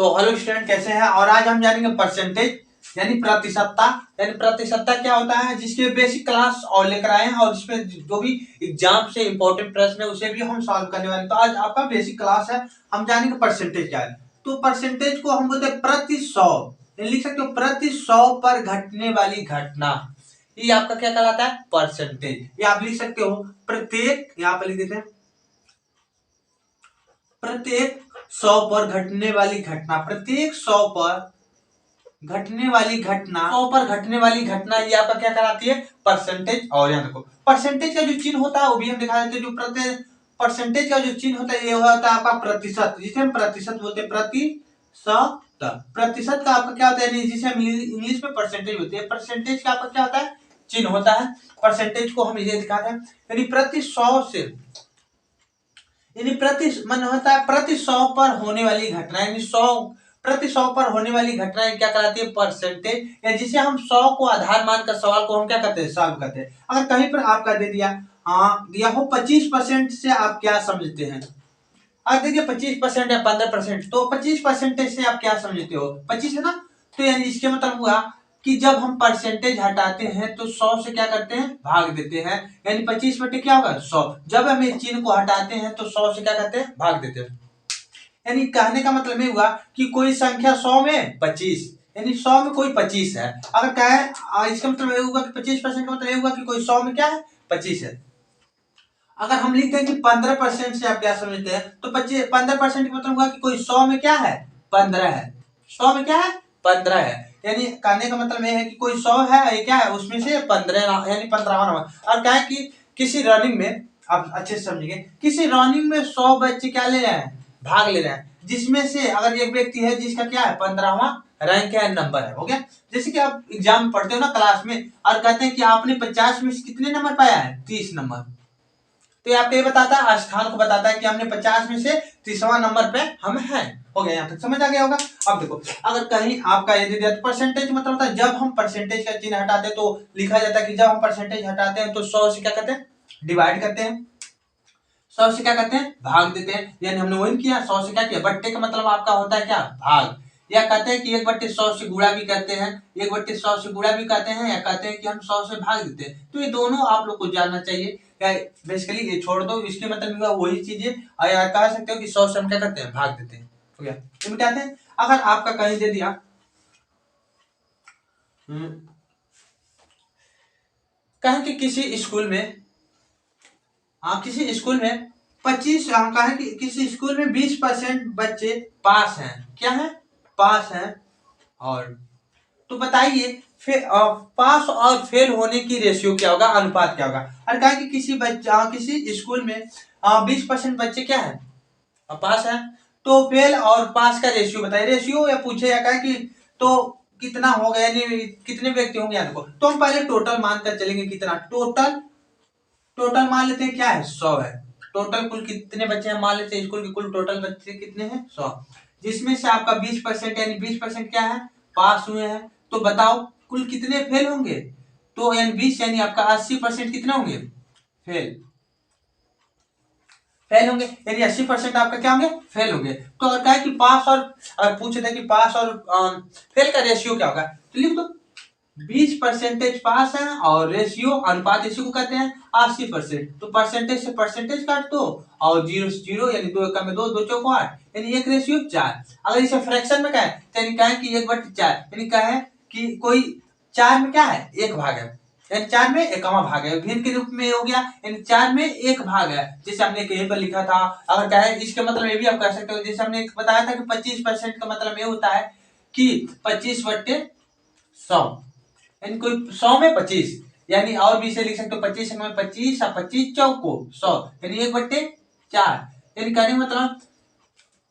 तो hello student, कैसे हैं। और आज हम जानेंगे परसेंटेज यानी प्रतिशतता। यानी प्रतिशतता क्या होता है, जिसके बेसिक क्लास और लेकर आए हैं और इसमें जो भी एग्जाम से इंपॉर्टेंट प्रश्न है उसे भी हम सॉल्व करने वाले हैं। तो आज आपका बेसिक क्लास है, हम जानेंगे परसेंटेज क्या है। तो परसेंटेज को हम बोलते हैं प्रति 100, लिख सकते हो प्रति 100 पर घटने वाली घटना, ये आपका क्या कहलाता है, परसेंटेज। ये आप लिख सकते हो प्रत्येक, यहाँ पर लिख देते हैं प्रत्येक 100 पर घटने वाली घटना, प्रत्येक 100 पर घटने वाली घटना, 100 पर घटने वाली घटना, ये आपका क्या कहलाती है, परसेंटेज। और यहाँ देखो परसेंटेज का जो चिन्ह होता है वो भी हम दिखा देते हैं। जो परसेंटेज का जो चिन्ह होता है ये होता है आपका प्रतिशत, जिसे हम प्रतिशत बोलते हैं, प्रतिशत। प्रतिशत का आपका क्या होता है, जिसे हम इंग्लिश में परसेंटेज होती है। परसेंटेज का आपका क्या होता है, चिन्ह होता है। परसेंटेज को हम ये दिखाते हैं, यानी प्रति 100 से, यानी प्रति मन होता है प्रति 100 पर होने वाली घटना, यानी 100 प्रति 100 पर होने वाली घटना क्या कहलाती है, परसेंटेज। या जिसे हम 100 को आधार मानकर सवाल को हम क्या करते हैं, सॉल्व करते हैं। अगर कहीं पर आपका दे दिया दिया हो 25% से आप क्या समझते हैं। अगर देखिए 25% या 15%, तो 25% से आप क्या समझते हो, 25 है ना। तो यानी इसके मतलब हुआ कि जब हम परसेंटेज हटाते हैं तो 100 से क्या करते हैं, भाग देते हैं। यानी 25 बटे क्या होगा, 100। जब हम इस चिन्ह को हटाते हैं तो 100 से क्या करते हैं, भाग देते हैं। यानी कहने का मतलब ये हुआ कि कोई संख्या 100 में 25, यानी 100 में कोई 25 है। अगर कहे इसका मतलब ये होगा कि 25% का मतलब ये होगा कि कोई 100 में क्या है, 25 है। अगर हम लिखते हैं कि 15% से आप क्या समझते हैं, तो 15% का मतलब हुआ कि कोई 100 में क्या है, 15 है। 100 में क्या है, 15 है। यानी कहने का मतलब ये है कि कोई 100 है, ये क्या है, उसमें से 15 यानी 15वां नंबर। और क्या है कि किसी रनिंग में, आप अच्छे से समझिए, किसी रनिंग में 100 बच्चे क्या ले रहे हैं, भाग ले रहे हैं, जिसमें से अगर एक व्यक्ति है जिसका क्या है, 15वां रैंक है, नंबर है, हो गया। जैसे कि आप एग्जाम पढ़ते हो ना क्लास में, और कहते हैं कि आपने 50 में से कितने नंबर पाया है, 30 नंबर। तो यहाँ पे ये बताता है, स्थान को बताता है कि हमने 50 में से 30वां नंबर पे हम हैं। हो गया, यहाँ तक समझ आ गया होगा। अब देखो अगर कहीं आपका ये दे दिया तो परसेंटेज मतलब होता है जब हम परसेंटेज का चिन्ह हटाते हैं तो लिखा जाता है कि जब हम परसेंटेज हटाते हैं तो 100 से क्या करते हैं, डिवाइड करते हैं, 100 से क्या करते हैं, भाग देते हैं। यानी हमने वही किया, 100 से क्या किया, बट्टे का मतलब आपका होता है क्या, भाग। या कहते हैं कि 1/100 से गुणा भी करते हैं, 1/100 से गुणा भी कहते हैं, या कहते हैं कि हम 100 से भाग देते हैं। तो ये दोनों आप लोग को जानना चाहिए। बेसिकली ये छोड़ दो, इसके मतलब वही चीजें, या कह सकते हो कि 100 से हम क्या करते हैं, भाग देते हैं। हो गया, ये मिटाते हैं। अगर आपका कहीं दे दिया कहें कि किसी स्कूल में, किसी स्कूल में 25, कहें कि किसी स्कूल में 20% बच्चे पास हैं, क्या है, पास हैं। और तो बताइए फिर पास और फेल होने की रेशियो क्या होगा, अनुपात क्या होगा। और कहा कि किसी बच्चा किसी स्कूल में 20% बच्चे क्या है, पास है, तो फेल और पास का रेशियो बताइए। रेशियो या पूछे या कहा कि तो कितना होगा, यानी कितने व्यक्ति होंगे, यहाँ देखो। तो हम पहले टोटल मानकर चलेंगे, कितना टोटल, टोटल मान लेते हैं क्या है, 100 है। टोटल कुल कितने बच्चे हैं, मान लेते हैं स्कूल के कुल टोटल बच्चे कितने हैं, 100। जिसमें से आपका 20% यानी 20% क्या है, पास हुए हैं। तो बताओ कुल कितने फेल होंगे, तो यानी 20 यानी आपका 80% कितने होंगे, फेल, फेल होंगे। यानी 80% आपका क्या होंगे, फेल होंगे। तो अगर कहा कि पास और, अगर पूछे थे कि पास और फेल का रेशियो क्या होगा, तो लिख दो 20% पास है और रेशियो अनुपात इसी को कहते हैं 80%। तो परसेंटेज से परसेंटेज काट दो और 0 से 0, यानी 2 एकम में 2, 2 चौको 8, यानी 1 रेशियो 4। अगर इसे फ्रैक्शन में कहें तो यानी कहें कि 1/4, यानी कहें कि कोई 4 में क्या है, 1 भाग है, यानी 4 में 1वां भाग है, भिन्न के रूप में हो गया, यानी 4 में 1 भाग है। जैसे हमने कहीं पर लिखा था, अगर कहें इसके मतलब ये भी आप कह सकते हो, जैसे हमने बताया था कि 25% का मतलब ये होता है कि 25/100, यानी कोई 100 में 25, यानी और भी इसे लिख सकते हो 25 में 25 और 25 चौको 100, यानी 1/4। यानी कहने का मतलब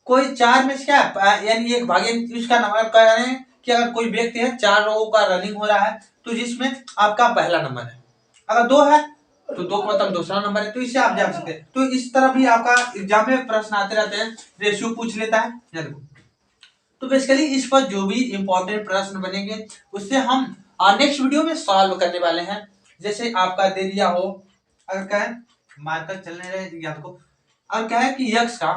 कोई 4 में से क्या, यानी 1 भाग, इसका मतलब कह रहे हैं कि अगर कोई व्यक्ति है, 4 लोगों का रनिंग हो रहा है, तो जिसमें आपका पहला नंबर है, अगर 2 है तो 2 का मतलब दूसरा नंबर है। तो इससे आप जान सकते हैं। तो इस तरह भी आपका एग्जाम में प्रश्न आते रहते हैं, रेशियो पूछ लेता है। देखो तो बेसिकली इस पर जो भी इंपॉर्टेंट प्रश्न बनेंगे उससे हम नेक्स्ट वीडियो में सॉल्व करने वाले हैं। जैसे आपका दे दिया हो, अगर क्या है, मार्कर चलने रहे याद को, अगर क्या है कि यक्स का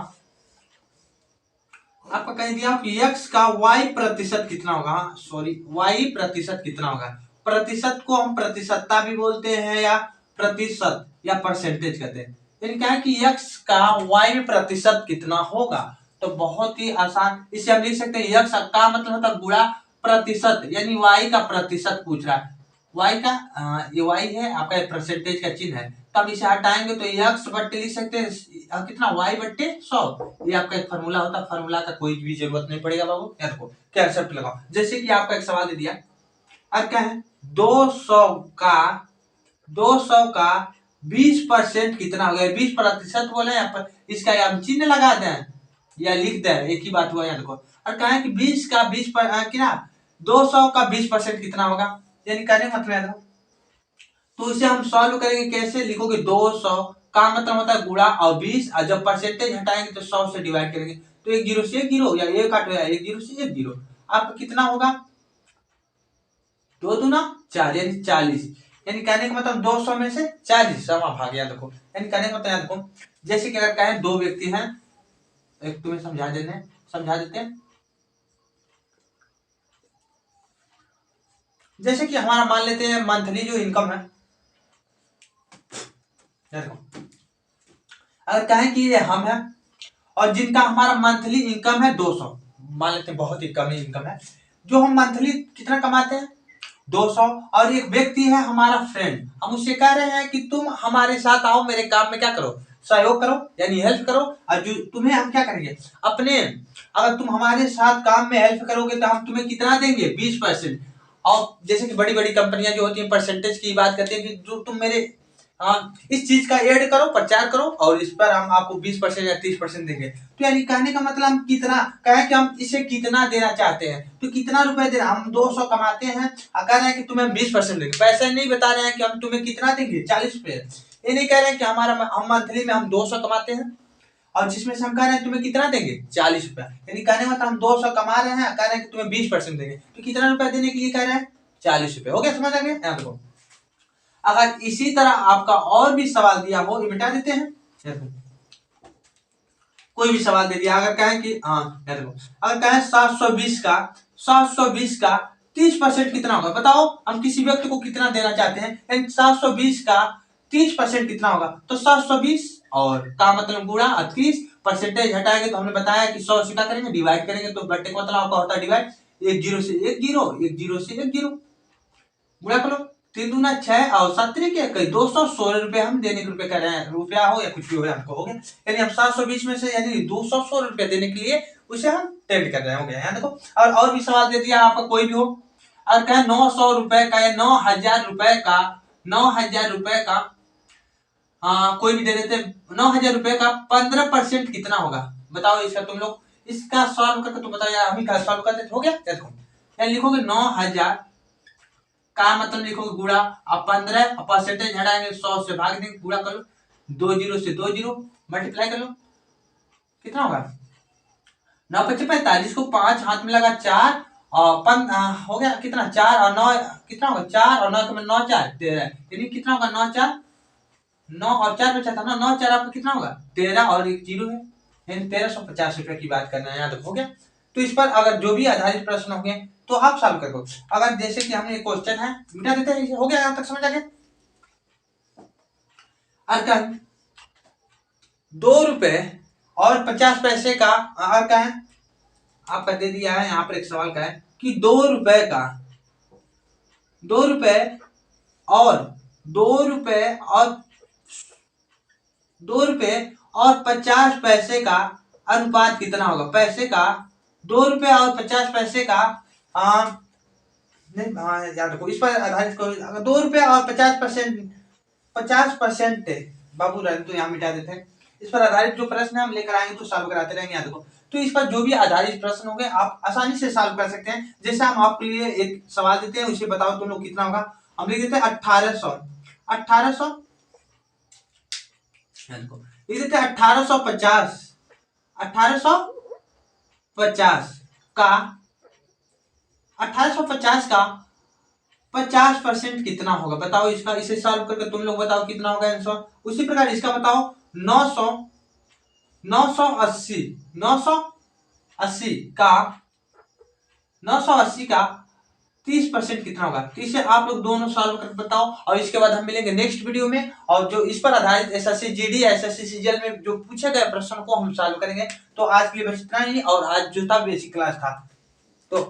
आपका कह दिया कि x का y प्रतिशत कितना होगा, हाँ सॉरी y प्रतिशत कितना होगा। प्रतिशत को हम प्रतिशतता भी बोलते हैं या प्रतिशत या परसेंटेज कहते हैं। यानी क्या है कि x का y में प्रतिशत कितना होगा, तो बहुत ही आसान, इसे हम लिख सकते हैं x का मतलब होता है गुणा प्रतिशत, यानी y का प्रतिशत पूछ रहा है। y का ये y है आपका, परसेंटेज का चिन्ह है, तो हम इसे हटाएंगे तो x बट्टे लिख सकते हैं कितना y बट्टे 100। ये आपका एक फार्मूला होता है, फार्मूला का कोई भी जरूरत नहीं पड़ेगा बाबू। याद रखो क्या एक्सेप्ट लगाओ। जैसे कि आपका एक सवाल दे दिया, अब क्या है 200 का 20% कितना हो गया, 20% बोले यहाँ पर, इसका हम चिन्ह लगा दें या लिख दें, एक ही बात हुआ। याद रखो, और कहा कि 20 का 20 कितना 200 का 20% कितना होगा, यानी कहने का मतलब है। तो इसे हम सॉल्व करेंगे कैसे, लिखोगे 200 का मतलब होता है गुणा और 20, और जब परसेंटेज हटाएंगे तो 100 से डिवाइड करेंगे, तो एक जीरो से एक जीरो या एक काटो या एक जीरो से एक जीरो, आपका कितना होगा 2 दूना 4 यानी 40। यानी कहने का मतलब 200 में से 40 समा भाग। याद रखो, यानी कहने का मतलब याद रखो, जैसे कि अगर कहें दो व्यक्ति हैं, एक तुम्हें समझा देते हैं। जैसे कि हमारा मान लेते हैं मंथली जो इनकम है, देखो अगर कहें कि ये हम है और जिनका हमारा मंथली इनकम है 200, मान लेते हैं बहुत ही कम इनकम है, जो हम मंथली कितना कमाते हैं 200, और एक व्यक्ति है हमारा फ्रेंड, हम उससे कह रहे हैं कि तुम हमारे साथ आओ, मेरे काम में क्या करो सहयोग करो यानी हेल्प करो, और जो तुम्हें हम क्या करेंगे अपने, अगर तुम हमारे साथ काम में हेल्प करोगे तो हम तुम्हें कितना देंगे 20%। और जैसे कि बड़ी बड़ी कंपनियां जो होती हैं परसेंटेज की बात करती है कि जो तुम मेरे इस चीज का ऐड करो प्रचार करो और इस पर हम आपको 20% या 30% देंगे। तो यानी कहने का मतलब हम कितना कहें कि हम इसे कितना देना चाहते हैं, तो कितना रुपए दे, हम 200 कमाते हैं और कह रहे हैं कि तुम्हें 20% देंगे, पैसा नहीं बता रहे हैं कि हम तुम्हें कितना देंगे 40रुपए। ये नहीं कह रहे हैं कि हम मंथली में हम 200 कमाते हैं और जिसमें से हम कह रहे हैं तुम्हें कितना देंगे 40रुपया, यानी कहने का मतलब हम 200 कमा रहे हैं, कह रहे हैं कि तुम्हें 20% देंगे, तो कितना रुपया देने के लिए कह रहे हैं 40रुपए। हो गया, समझ आ गया। यहाँ देखो अगर इसी तरह आपका और भी सवाल दिया हो, ये मिटा देते हैं, कोई भी सवाल दे दिया, अगर कहें कि देखो अगर कहें 720 का 30% कितना होगा, बताओ हम किसी व्यक्ति को कितना देना चाहते हैं, 720 का 30% कितना होगा, तो 720 और का मतलब गुणा 30, परसेंटेज हटाएंगे तो हमने बताया कि 100 से क्या करेंगे डिवाइड करेंगे, तो बट्टे का मतलब आपका होता है डिवाइड, एक जीरो से एक जीरो, एक जीरो से एक जीरो, गुणा करो 3 दूना 6 और 7 3 216 रुपए हम देने के रुपए कर रहे हैं, रुपया हो या कुछ भी हो हमको हो गया, यानी हम 720 में से यानी 216 रुपए देने के लिए उसे हम टेंड कर रहे हैं। हो गया यहाँ देखो। और भी सवाल दे दिया आपका कोई भी हो, और कहे 900 रुपए का या 9000 रुपए का 9000 रुपए का कोई भी दे देते 9000 रुपए का 15% कितना होगा, बताओ इसका तुम लोग इसका सॉल्व करके तुम बताओ यार, हम ही का सॉल्व करते हो गया। देखो यार लिखोगे 9000 का मतलब लिखोगे गुणा, अब 15 परसेंटेज हटाएंगे 100 से भाग देंगे, गुणा कर लो 2 जीरो से 2 जीरो मल्टीप्लाई कर लो, कितना होगा 9 पच्चीस 45 को 5 हाथ में लगा 4 और हो गया कितना 4 और 9 कितना होगा 4 और 9 के 9 4 13, यानी कितना होगा 9 4 9 और 4 बचा था ना, 9 4 आपका कितना होगा 13 और एक जीरो है, यानी 1350 रुपए की बात करना है यहाँ तक। हो गया, तो इस पर अगर जो भी आधारित प्रश्न होंगे तो आप सॉल्व करो। अगर जैसे कि हमने एक क्वेश्चन है मिटा देते हैं, हो गया यहाँ तक समझ आ गया। अर्थन 2 रुपए और 50 पैसे का और का है आपका दे दिया है, यहाँ पर एक सवाल का है कि 2 रुपए का 2 रुपए और 2 रुपए और 2 रुपए और 50 पैसे का अनुपात कितना होगा, पैसे का 2 रुपए और 50 पैसे का नहीं याद रखो, इस पर आधारित अगर 2 रुपए और 50% बाबू रहने तो यहाँ मिटा देते हैं, इस पर आधारित जो प्रश्न हम लेकर आएंगे तो सॉल्व कराते रहेंगे। याद रखो, तो इस पर जो भी आधारित प्रश्न होंगे आप आसानी से सॉल्व कर सकते हैं। जैसे हम आपके लिए एक सवाल देते हैं, उसे बताओ तुम लोग कितना होगा, हम लिख देते हैं 1800 लिख देते हैं 1850 का 1850 का 50% कितना होगा, बताओ इसका, इसे सॉल्व करके तुम लोग बताओ कितना होगा आंसर। उसी प्रकार इसका बताओ 980 80 का 980 का 30% कितना होगा। तो इसे आप लोग दोनों सॉल्व करके बताओ, और इसके बाद हम मिलेंगे नेक्स्ट वीडियो में, और जो इस पर आधारित एसएससी जीडी एसएससी सीजीएल में जो पूछे गए प्रश्न को हम सॉल्व करेंगे। तो आज के लिए बस इतना ही, और आज जो था बेसिक क्लास था। तो